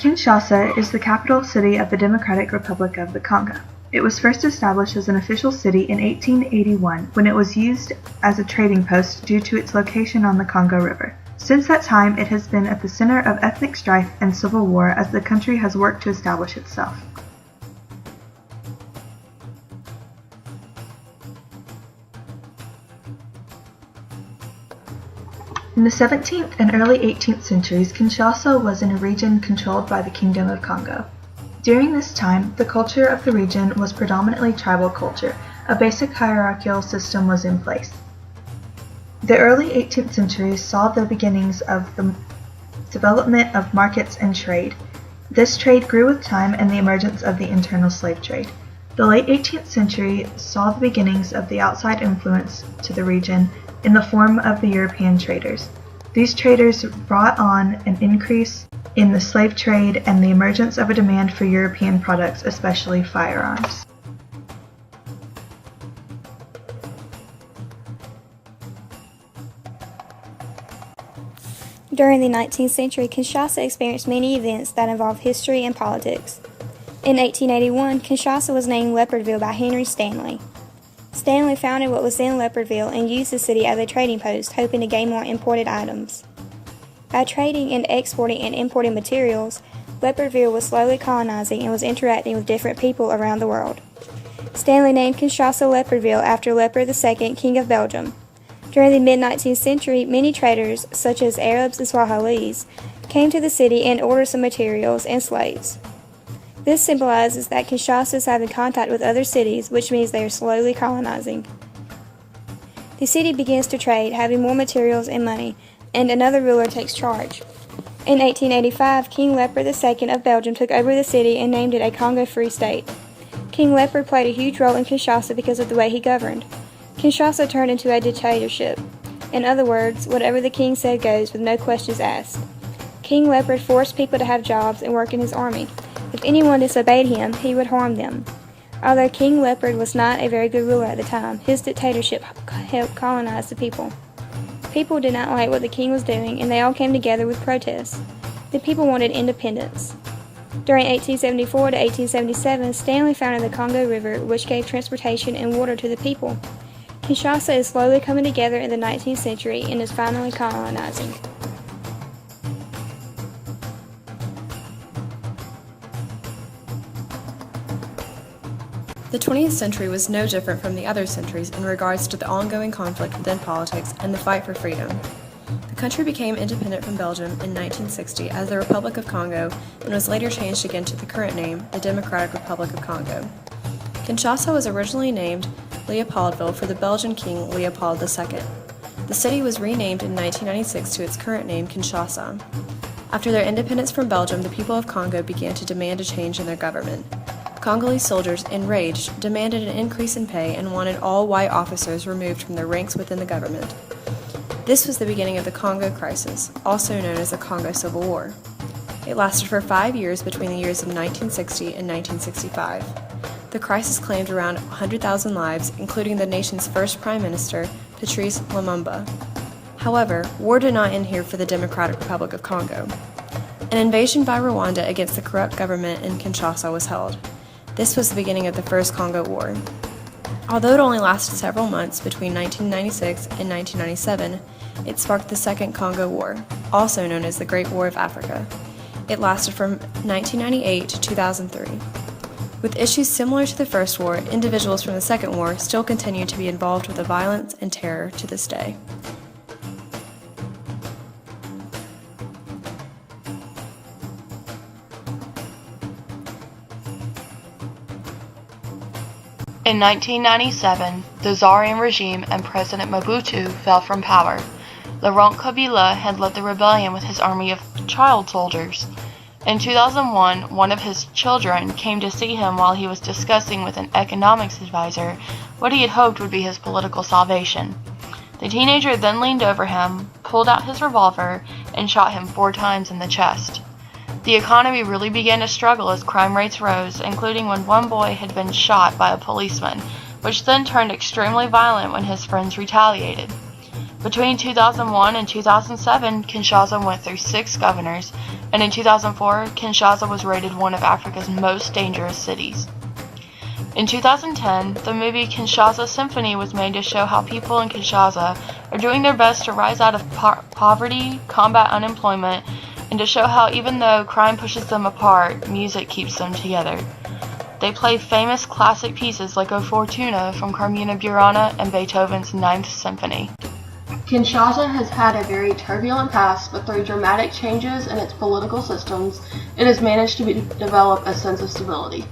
Kinshasa is the capital city of the Democratic Republic of the Congo. It was first established as an official city in 1881 when it was used as a trading post due to its location on the Congo River. Since that time, it has been at the center of ethnic strife and civil war as the country has worked to establish itself. In the 17th and early 18th centuries, Kinshasa was in a region controlled by the Kingdom of Congo. During this time, the culture of the region was predominantly tribal culture. A basic hierarchical system was in place. The early 18th century saw the beginnings of the development of markets and trade. This trade grew with time and the emergence of the internal slave trade. The late 18th century saw the beginnings of the outside influence to the region in the form of the European traders. These traders brought on an increase in the slave trade and the emergence of a demand for European products, especially firearms. During the 19th century, Kinshasa experienced many events that involved history and politics. In 1881, Kinshasa was named Leopardville by Henry Stanley. Stanley founded what was then Leopardville and used the city as a trading post, hoping to gain more imported items. By trading and exporting and importing materials, Leopardville was slowly colonizing and was interacting with different people around the world. Stanley named Kinshasa Leopardville after Leopard II, King of Belgium. During the mid-19th century, many traders, such as Arabs and Swahilis, came to the city and ordered some materials and slaves. This symbolizes that Kinshasa is having contact with other cities, which means they are slowly colonizing. The city begins to trade, having more materials and money, and another ruler takes charge. In 1885, King Leopard II of Belgium took over the city and named it a Congo-free state. King Leopard played a huge role in Kinshasa because of the way he governed. Kinshasa turned into a dictatorship. In other words, whatever the king said goes with no questions asked. King Leopard forced people to have jobs and work in his army. If anyone disobeyed him, he would harm them. Although King Leopard was not a very good ruler at the time, his dictatorship helped colonize the people. People did not like what the king was doing, and they all came together with protests. The people wanted independence. During 1874 to 1877, Stanley founded the Congo River, which gave transportation and water to the people. Kinshasa is slowly coming together in the 19th century and is finally colonizing. The 20th century was no different from the other centuries in regards to the ongoing conflict within politics and the fight for freedom. The country became independent from Belgium in 1960 as the Republic of Congo and was later changed again to the current name, the Democratic Republic of Congo. Kinshasa was originally named Leopoldville for the Belgian King Leopold II. The city was renamed in 1996 to its current name, Kinshasa. After their independence from Belgium, the people of Congo began to demand a change in their government. Congolese soldiers, enraged, demanded an increase in pay and wanted all white officers removed from their ranks within the government. This was the beginning of the Congo Crisis, also known as the Congo Civil War. It lasted for 5 years between the years of 1960 and 1965. The crisis claimed around 100,000 lives, including the nation's first prime minister, Patrice Lumumba. However, war did not end here for the Democratic Republic of Congo. An invasion by Rwanda against the corrupt government in Kinshasa was held. This was the beginning of the First Congo War. Although it only lasted several months between 1996 and 1997, it sparked the Second Congo War, also known as the Great War of Africa. It lasted from 1998 to 2003. With issues similar to the First War, individuals from the Second War still continue to be involved with the violence and terror to this day. In 1997, the Zaire regime and President Mobutu fell from power. Laurent Kabila had led the rebellion with his army of child soldiers. In 2001, one of his children came to see him while he was discussing with an economics advisor what he had hoped would be his political salvation. The teenager then leaned over him, pulled out his revolver, and shot him 4 times in the chest. The economy really began to struggle as crime rates rose, including when one boy had been shot by a policeman, which then turned extremely violent when his friends retaliated. Between 2001 and 2007, Kinshasa went through 6 governors, and in 2004, Kinshasa was rated one of Africa's most dangerous cities. In 2010, the movie Kinshasa Symphony was made to show how people in Kinshasa are doing their best to rise out of poverty, combat unemployment, and to show how even though crime pushes them apart, music keeps them together. They play famous classic pieces like O Fortuna from Carmina Burana and Beethoven's Ninth Symphony. Kinshasa has had a very turbulent past, but through dramatic changes in its political systems, it has managed to develop a sense of stability.